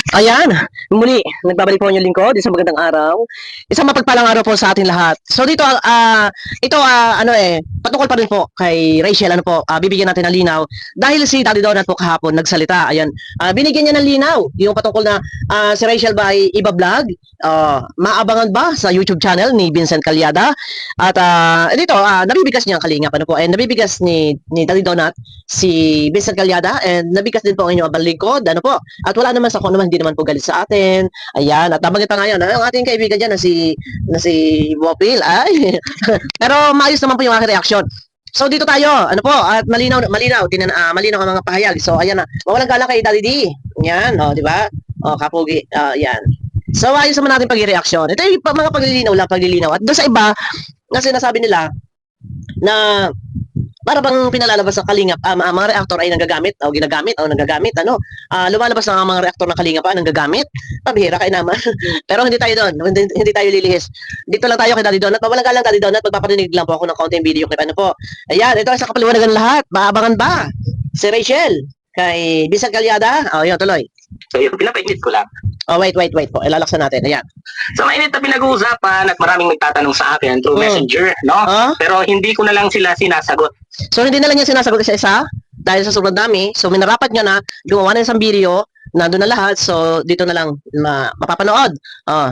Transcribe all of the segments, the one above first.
Ayan, muli, nagbabalik po ang inyong lingkod, isang magandang araw. Isang mapagpalang araw po sa ating lahat. So dito, patungkol pa rin po kay Rachel, bibigyan natin ng linaw. Dahil si Daddy Donut po kahapon nagsalita, ayan, binigyan niya ng linaw, yung patungkol na si Rachel ba ay iba-vlog, maabangan ba sa YouTube channel ni Vincent Calyada? At dito, nabibigas niya ang kalingap, and nabibigas ni Daddy Donut si Vincent Calyada, and nabigas din po ang inyong abang lingkod, at wala naman sa kung naman, hindi naman po galit sa atin. Ayan, at nabanggit pa nga yan, ang ating kaibigan dyan na si Wopil. Ay, pero maayos naman po yung aking reaksyon. So dito tayo, at malinaw, malinaw ang mga pahayag. So ayan na, mawalang galang kay Daddy D. Yan, di ba? Kapugi, yan. So ayos naman natin pag-reaksyon. Ito yung mga paglilinaw. At doon sa iba, na sinasabi nila, na para bang pinalalabas ng Kalingap, mga reactor ay nagagamit o ginagamit o nagagamit, lumalabas ng mga reactor ng Kalingap nagagamit. Pabihira kayo naman. Pero hindi tayo doon, hindi tayo lilihis. Dito lang tayo kay Daddy Donut. Mawalang galang Daddy Donut, magpaparinig lang po ako ng konting video clip. Ayan, ito ay sa kapaliwanagan lahat. Maabangan ba si Rachel kay Vincent Calyada? Yun, tuloy. So yun, pinapainit ko lang. Wait po. Ilalaksan natin. Ayan. So mainit na pinag-uusapan at maraming nagtatanong sa akin through messenger, no? Pero hindi ko na lang sila sinasagot. So hindi na lang niya sinasagot isa-isa dahil sa sobrang dami. So minarapat niya na gumawa na isang video, nandun na lahat. So dito na lang mapapanood.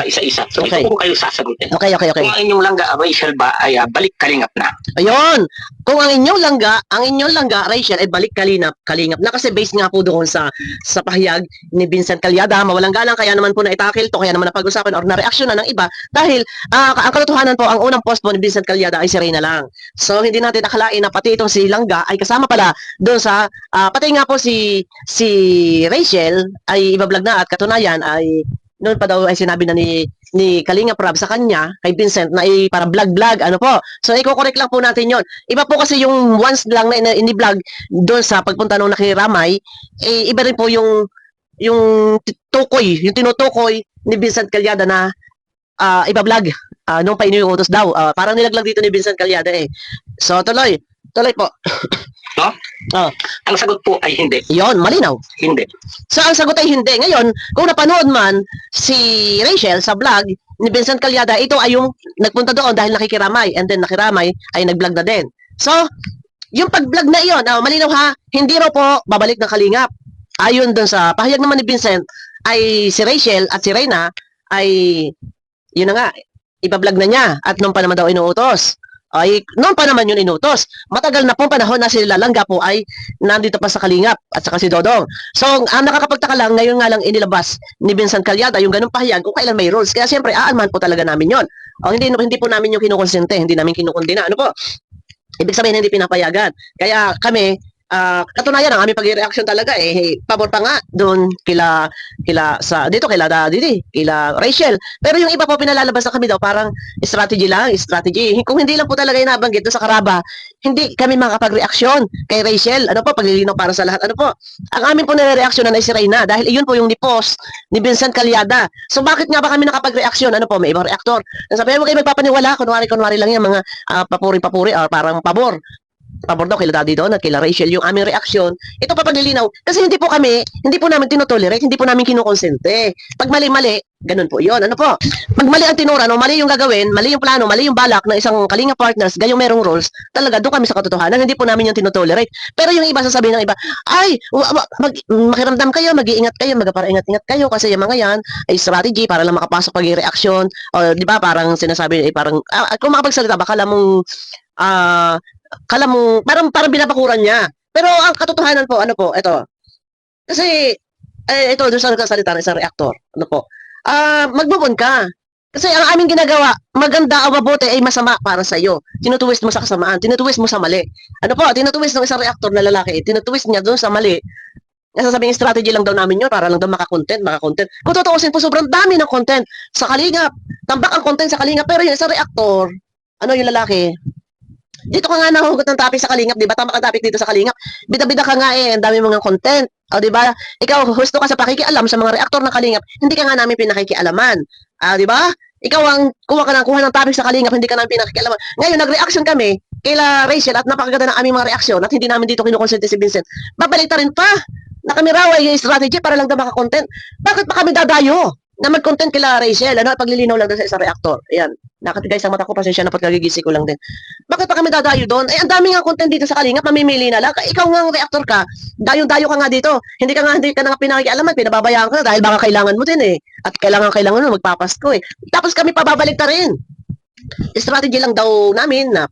Isa-isa. So Okay. ito ko kayo sasagutin. Okay. Kung ang inyong langga, Rachel ba, ay balik Kalingap na. Ayun. Kung ang inyong langga, Rachel, ay balik kalingap na, kasi based nga po doon sa pahayag ni Vincent Calyada, mawalang galang, kaya naman po na itakil to, kaya naman napag-usapan or na-reaction na ng iba, dahil ang katotohanan po, ang unang post po ni Vincent Calyada ay si Reyna lang. So, hindi natin akalain na pati itong si Langga ay kasama pala doon sa, pati nga po si Rachel ay iba-vlog na, at katunayan ay noon pa daw ay sinabi na ni Kalinga Prab sa kanya, kay Vincent, na para vlog. So, i-correct lang po natin yon. Iba po kasi yung once lang na ini-vlog doon sa pagpunta nung nakiramay, iba rin po yung yung tinutukoy ni Vincent Calyada na iba-vlog nung pa iniuutos daw. Parang nilaglag dito ni Vincent Calyada eh. So, tuloy po. No? Ang sagot po ay hindi. Yon, malinaw. Hindi. So, ang sagot ay hindi. Ngayon, kung napanood man si Rachel sa vlog ni Vincent Calyada, ito ay yung nagpunta doon dahil nakikiramay, and then nakiramay ay nag-vlog na din. So, yung pag-vlog na iyon, malinaw ha, hindi raw po babalik ng Kalingap. Ayon doon sa pahayag naman ni Vincent, ay si Rachel at si Reyna ay, yun na nga, ipa-vlog na niya, at nung pa naman daw inuutos. Ay, noon pa naman yun inutos. Matagal na pong panahon na si Langga po ay nandito pa sa Kalingap at saka si Dodong. So, ang nakakapagtaka lang, ngayon nga lang inilabas ni Vincent Calyada yung ganung pahayag kung kailan may rules. Kaya siyempre, aanman po talaga namin yon. Hindi po namin yung kinukonsente, hindi namin kinukundina. Ibig sabihin, hindi pinapayagan. Kaya kami, katunayan ang aming pag-reaction talaga pabor pa nga doon kila Daddy, kila Rachel. Pero yung iba po pinalalabas na kami daw parang strategy. Kung hindi lang po talaga inabanggit doon sa Karaba, hindi kami makapag-reaksyon kay Rachel. Paglilinaw para sa lahat. Ang amin po nire-reaksyonan ay si Reyna dahil iyon po yung ni-post ni Vincent Calyada. So bakit nga ba kami nakapag-reaksyon? May ibang reaktor. Sabi mo kayo magpapaniwala, kunwari lang yan, mga papuri or parang pabor daw kila Daddy Don at kila Rachel yung aming reaksyon. Ito papaglilinaw kasi hindi po namin tinotolerate, hindi po namin kinukonsente. Pag mali, ganun po yun. Pag mali ang tinura, mali yung gagawin, mali yung plano, mali yung balak ng isang Kalinga partners, gayong merong rules, talaga doon kami sa katotohanan, hindi po namin yung tinotolerate. Pero yung iba sasabihin ng iba, ay, makiramdam kayo, mag-iingat kayo, magpara-ingat-ingat kayo kasi yung mga yan ay strategy para lang makapasok pag-reaction. O, di ba, parang sinasabi, parang, kung makapagsalita, baka parang binabakuran niya. Pero ang katotohanan po, ito. Kasi, ito, doon sa nagsasalita ng isang reaktor, magbubon ka. Kasi ang aming ginagawa, maganda o mabuti ay masama para sa iyo. Tinutuwist mo sa kasamaan, tinutuwist mo sa mali. Tinutuwist ng isang reaktor na lalaki, tinutuwist niya doon sa mali. Nasasabing strategy lang daw namin yun, para lang daw makakontent. Kung tutuusin po, sobrang dami ng content sa Kalingap. Tambak ang content sa Kalingap, pero yung isang reaktor, yung lalaki, dito ka nga nahugot ng topic sa Kalingap, di ba? Tama ka topic dito sa Kalingap. Bida-bida ka nga ang dami mga content. Di ba? Ikaw, gusto ka sa pakikialam sa mga reaktor ng Kalingap, hindi ka nga namin pinakikialaman. Di ba? Ikaw ang kuha ng topic sa Kalingap, hindi ka namin pinakikialaman. Ngayon, nag-reaction kami kila Rachel at napakaganda ng aming mga reaksyon at hindi namin dito kinukonsente si Vincent. Babalik ta rin pa. na kami raw ay strategy para lang daw makakontent. Bakit pa kami dadayo na mag-content kila Rachel? Ano, paglilinaw lang doon sa isang reactor. Ayan. Nakatiga sa mata ko, pasensya na pagkagigisi ko lang din. Bakit pa kami dadayo doon? Eh, ang dami nga content dito sa Kalingap, mamimili na lang. Ikaw nga ang reactor ka, dayo-dayo ka nga dito. Hindi ka na nga pinakikialaman, pinababayaan ka na dahil baka kailangan mo din eh. At kailangan mo magpapasko eh. Tapos kami pababalik ta rin. Strategy lang daw namin na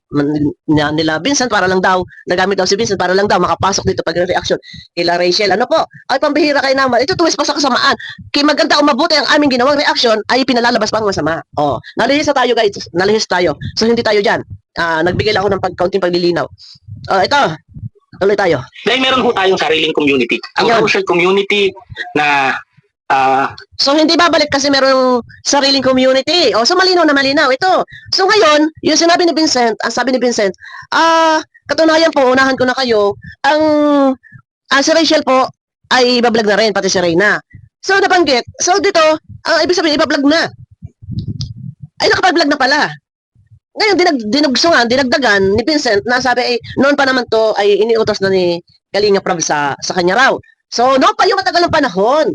nila Vincent para lang daw, nagamit daw si Vincent para lang daw makapasok dito pag reaction kila Rachel. Ano po? Ay, pambihira kayo naman. Ito tuwis pa sa kasamaan. Kaya maganda o mabuti ang aming ginawang reaction ay pinalalabas pang masama. Oh, nalihis na tayo guys. Nalihis tayo. So hindi tayo dyan. Nagbigay lang ako ng kaunting paglilinaw. Ito. Tuloy tayo. Dahil meron ho tayong sariling community. Ang social community na so hindi babalik kasi merong sariling community. So malinaw na malinaw ito. So ngayon, yung sinabi ni Vincent, ang sabi ni Vincent, katunayan po, unahan ko na kayo, ang si Rachel po ay ibablog na rin, pati si Reyna. So nabanggit. So dito, ibig sabihin ibablog na. Ay nakapag-vlog na pala. Ngayon dinagdagan ni Vincent na sabi ay noon pa naman to ay iniutos na ni Kalinga Prab sa kanya raw. So noon pa yung matagal ng panahon.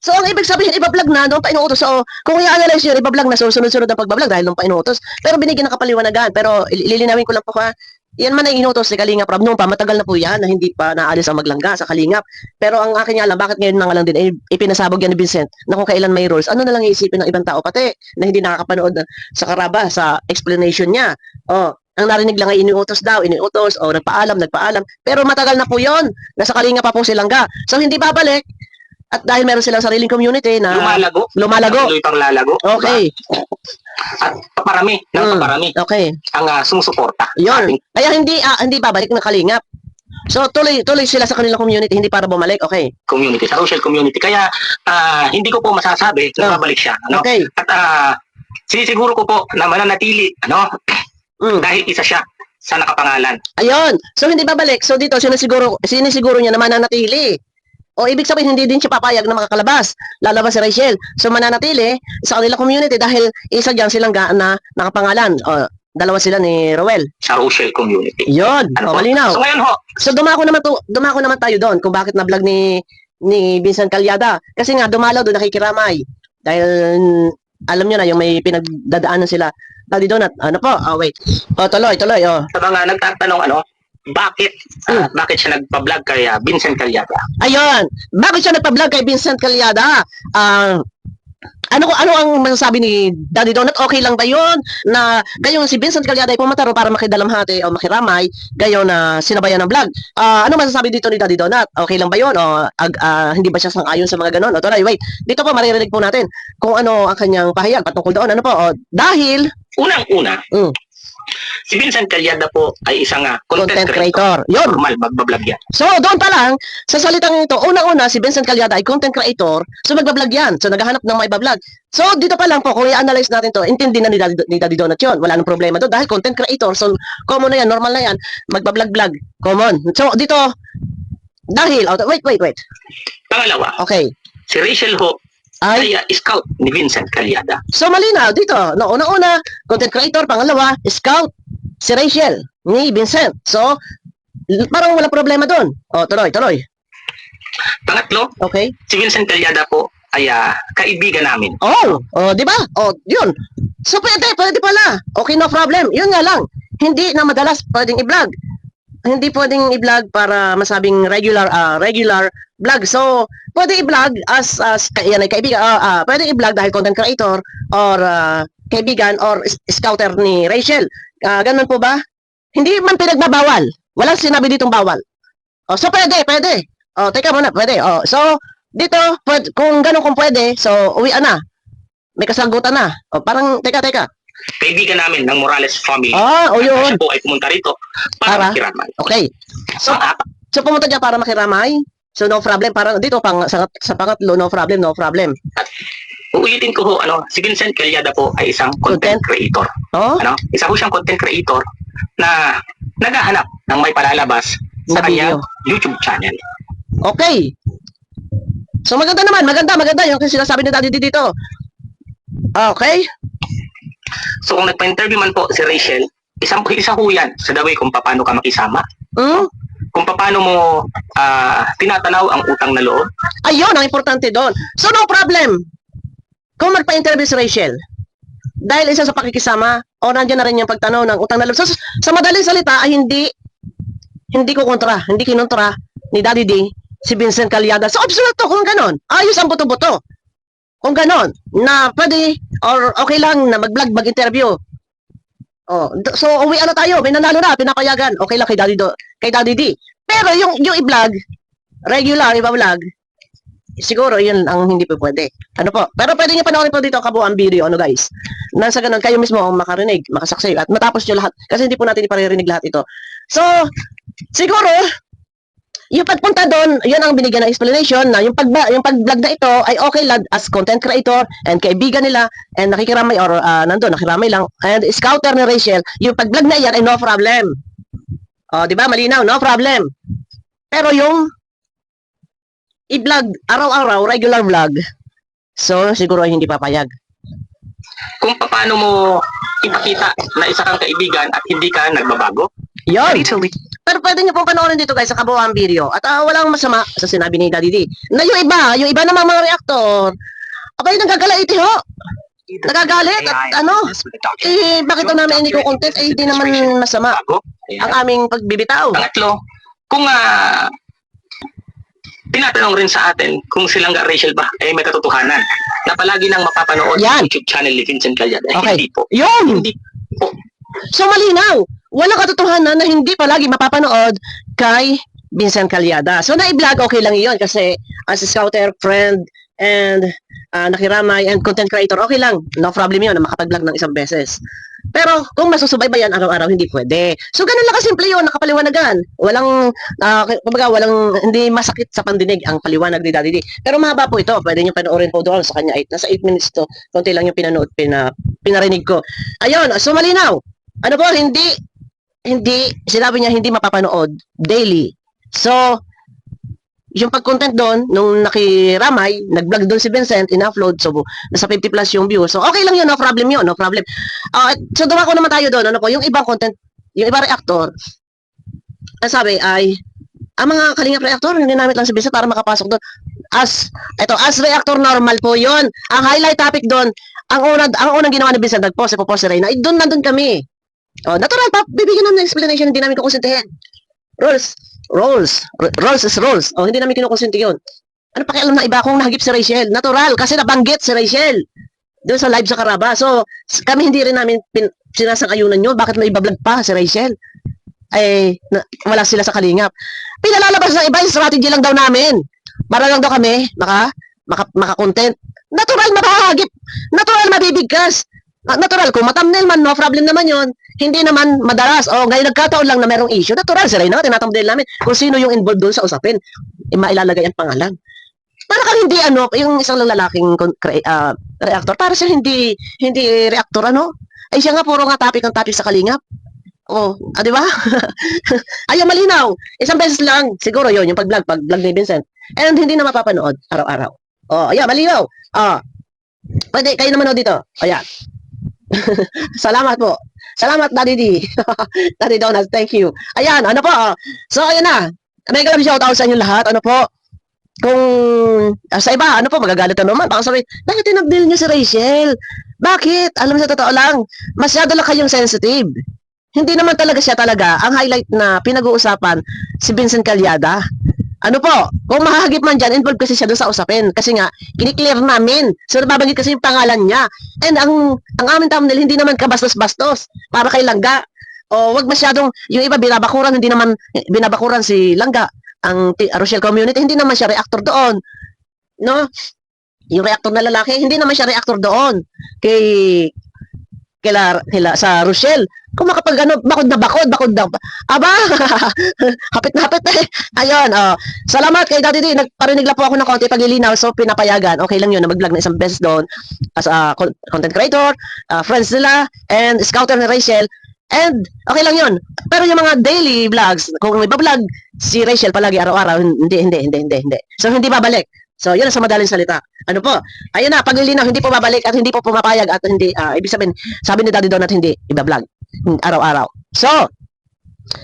So, ang ibig sabihin, ibablog na, doon pa inuutos. So, kung i-analyze yun, ibablog na, so sunod-sunod ang pagbablog dahil doon pa inuutos. Pero binigyan ng kapaliwanagan. Pero, lilinawin ko lang po ha, yan man ay inuutos ni Kalinga Prab noon pa, matagal na po yan na hindi pa naalis ang maglangga sa Kalingap. Pero ang akin nga lang, bakit ngayon na nga lang din, ipinasabog yan ni Vincent na kung kailan may rules, ano na lang iisipin ng ibang tao pati na hindi nakakapanood sa Karaba, sa explanation niya. Ang narinig lang ay iniutos, nagpaalam. Pero matagal na po yon, nasa Kalinga pa po silang ga. So, hindi babalik. At dahil meron silang sariling community na lumalago. Tuloy pang lalago. Okay. Diba? At paparami. Okay. Ang sumusuporta. Yun. Kaya hindi babalik ng Kalingap. So tuloy sila sa kanilang community, hindi para bumalik. Okay. Community, sa social community. Kaya hindi ko po masasabi na babalik siya. Ano? Okay. At sinisiguro ko po na mananatili, dahil isa siya sa nakapangalan. Ayun. So hindi babalik. So dito sinisiguro niya na mananatili. O ibig sabihin hindi din siya papayag na makakalabas. Lalabas si Rachel. So mananatili sa kanila community dahil isa diyan silang na nakapangalan. Dalawa sila ni Rowel. Sa social community. Yun. Malinaw. So ngayon ho. So dumako naman tayo doon kung bakit na-vlog ni Vincent Calyada. Kasi nga dumalaw doon nakikiramay. Dahil alam niyo na yung may pinagdadaanan sila. Daddy Donut. Ano po? Wait. Tuloy. Sa mga nagtatanong bakit siya nagpa-vlog kay Vincent Calyada? Ayun. Bakit siya nagpa-vlog kay Vincent Calyada? Ano ang masasabi ni Daddy Donut? Okay lang ba yun na gayon si Vincent Calyada ay pumataro para makidalamhati o makiramay gayon na sinabayan ng vlog? Ano masasabi dito ni Daddy Donut? Okay lang ba yun? O hindi ba siya sang-ayon sa mga ganon? O tuloy, wait. Dito po maririnig po natin kung ano ang kanyang pahayag patungkol doon. Ano po? Dahil unang-una, si Vincent Calyada po ay isang content creator. Yun. Normal, magbablog yan. So, doon pa lang, sa salitang ito, unang-una, si Vincent Calyada ay content creator, so magbablog yan. So, naghahanap ng maibablog. So, dito pa lang po, kung i-analyze natin to, intindi na ni Daddy Donut yun. Wala nang problema doon dahil content creator. So, common na yan, normal na yan. Magbablog-blog. Common. So, dito, dahil, wait. Pangalawa, okay. Si Rachel ho, ay scout ni Vincent Calyada. So malinaw dito, no, una-una, content creator, pangalawa, scout, si Rachel, ni Vincent. So, parang wala problema doon. Tuloy. Pangatlo, okay. Si Vincent Calyada po ay kaibigan namin. Di ba? Yun. So pwede pala. Okay, no problem. Yun nga lang. Hindi na madalas pwedeng i-vlog. Hindi pwedeng i-vlog para masabing regular vlog. So, pwede i-vlog as yan ay kaibigan. Pwede i-vlog dahil content creator or kaibigan or scouter ni Rachel. Ganun po ba? Hindi man pinagbabawal. Walang sinabi ditong bawal. So, pwede. Teka muna, pwede. So, dito, kung ganun kung pwede, so, uwian na. May kasagutan na. Parang, teka. Kaibigan namin ng Morales family. Yun. Siya po ay pumunta rito para makiramay. Okay. So pumunta niya para makiramay. So no problem. Parang dito sa pangatlo, no problem. At uulitin ko ho, si Vincent Calyada po ay isang content creator. Isa ho siyang content creator na naghahanap ng may palalabas sa kanyang YouTube channel. Okay. So maganda yung sinasabi ni Daddy dito. Okay. So kung nagpa-interview man po si Rachel, isa ho yan sa the way kung paano ka makisama. kung paano mo tinatanaw ang utang na loob. Ayun, ang importante doon. So, no problem. Kung magpa-interview si Rachel, dahil isa sa pakikisama, o nandiyan na rin yung pagtanaw ng utang na loob. So, sa madaling salita, ay hindi ko kontra, hindi kinontra ni Daddy D si Vincent Calyada. So, absoluto, kung ganon, ayos ang buto-buto. Kung ganon, na pwede, or okay lang na mag-vlog, mag-interview. Oh, so, uwi ano tayo, may nanalo na, pinapayagan. Okay lang kay Daddy D. Pero yung i-vlog, regular, iba-vlog, siguro yun ang hindi po pwede. Ano po? Pero pwede nyo panoorin po dito kabuang video, ano guys. Nasa ganun, kayo mismo ang makarinig, makasaksi, at matapos nyo lahat. Kasi hindi po natin iparirinig lahat ito. So, siguro, yung pagpunta doon, yun ang binigyan ng explanation na yung pag-vlog na ito ay okay lang as content creator and kaibigan nila and nakikiramay or nandun, nakiramay lang. And scouter ni Rachel, yung pag-vlog na yan ay no problem. O, di ba? Malinaw, no problem. Pero yung i-vlog, araw-araw, regular vlog, so siguro ay hindi papayag. Kung paano mo ipakita na isa kang kaibigan at hindi ka nagbabago. Yun. Pero pwede nyo pong panoorin dito guys sa kabuuan video. At walang masama sa sinabi ni Daddy D. Na yung iba namang mga reactor, abay nagagalit ho. Nagagalit at bakit daw namin hindi ko content ay hindi naman masama ang aming pagbibitaw. Pangatlo, kung tinatanong rin sa atin kung silang Rachel ba ay may katotohanan na palagi nang mapapanood sa YouTube channel ni Vincent Calyada. Okay. Hindi po. Yun! Hindi po. So malinaw, walang katotohanan na hindi palagi mapapanood kay Vincent Calyada. So na-vlog okay lang iyon kasi as a scouter, friend, and nakiramay, and content creator, okay lang. No problem yun na makapag-vlog ng isang beses. Pero kung masusubaybayan araw-araw, hindi pwede. So ganun lang kasimple yun, nakapaliwanagan. Walang, hindi masakit sa pandinig ang paliwanag ni Daddy D. Pero mahaba po ito, pwede nyo panoorin po doon sa kanya. Nasa 8 minutes to, konti lang yung pinarinig ko. Ayun, so malinaw. Ano po, sinabi niya hindi mapapanood daily. So, yung pag-content doon, nung nakiramay, nag-vlog doon si Vincent, in-upload, so nasa 50 plus yung view. So, okay lang yun, no problem yun, no problem. So, dumako naman tayo doon, ano po, yung ibang content, yung ibang reactor, ang sabi ay, ang mga kalingap reactor, ginamit lang si Vincent para makapasok doon. As reactor normal po yun. Ang highlight topic doon, ang unang ginawa ni Vincent, nag-post si Reyna, doon nandun kami. Natural, bibigyan namin ng explanation, hindi namin kukonsintihin. Rules is rules. Hindi namin kinukonsinti yun. Ano pakialam na iba kung nahagip si Rachel? Natural, kasi nabanggit si Rachel doon sa live sa Karaba. So, kami hindi rin namin sinasang-ayunan yun. Bakit may iba-vlog pa si Rachel? Wala sila sa kalingap. Pinalalabas ng iba, yung strategy lang daw namin. Para lang daw kami, maka-content. Natural, mapahagip. Natural, mabibigkas. Natural, kung matthumbnail man, no problem naman yon. Hindi naman madalas. Ngayon nagkataon lang na merong issue. Natural, sila yun. Tinatambdale namin kung sino yung involved doon sa usapin. Mailalagay ang pangalan. Para kang hindi, yung isang lalaking reactor, para siya hindi reactor, siya nga, puro nga topic ang topic sa kalingap. Di ba? Ayaw, malinaw. Isang beses lang. Siguro yun, yung pag-vlog ni Vincent. And hindi na mapapanood araw-araw. Ayan, malinaw. Pwede, kayo naman dito. Ayan. Salamat po. Salamat, Daddy D. Daddy Donald, thank you. Ayan, ano po. So, ayan na. May galap shoutout sa inyo lahat. Ano po. Kung sa iba, ano po, magagalit na naman. Baka sabi, bakit tinagdil niyo si Rachel? Bakit? Alam mo, sa totoo lang, masyado lang kayong sensitive. Hindi naman talaga siya talaga. Ang highlight na pinag-uusapan, si Vincent Calyada. Ano po, kung mahagip man dyan, involved kasi siya doon sa usapin. Kasi nga, kiniklear namin. So, nababanggit kasi yung pangalan niya. And ang aming thumbnail, hindi naman kabastos-bastos. Para kay Langga. Wag masyadong, yung iba binabakuran, hindi naman binabakuran si Langga. Ang Rochelle community, hindi naman siya reactor doon. No? Yung reactor na lalaki, hindi naman siya reactor doon. Sa Rochelle. Kung bakod na, aba, hapit na hapit Ayun, salamat kay Daddy D. Nagparinig lang po ako ng konti paglilinaw, so pinapayagan. Okay lang yun na mag-vlog na isang beses doon as a content creator, friends nila, and scouter ni Rachel. And okay lang yun. Pero yung mga daily vlogs, kung may vlog si Rachel palagi araw-araw, hindi. So hindi babalik. So, yun ang sa madaling salita. Ano po? Ayun na, paglilinaw, hindi po babalik at hindi po pumapayag at hindi, ibig sabihin, sabi ni Daddy Donat, hindi iba-vlog. Araw-araw. So,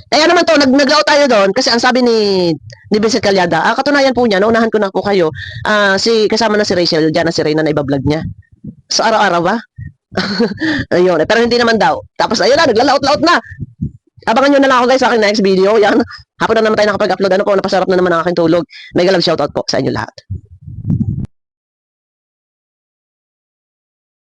Kaya naman to, naglaot tayo doon kasi ang sabi ni Vincent Calyada, katunayan po niya, naunahan ko na po kayo, kasama na si Rachel, dyan na si Reyna na ibablog niya. So, araw-araw ba? Ayun, pero hindi naman daw. Tapos, ayun na, naglalaot-laot na. Abangan nyo na lang ako guys sa aking next video. Yan, hapon na naman tayo nakapag-upload. Ano po, napasarap na naman ang aking tulog. Mega love shoutout po sa inyo lahat.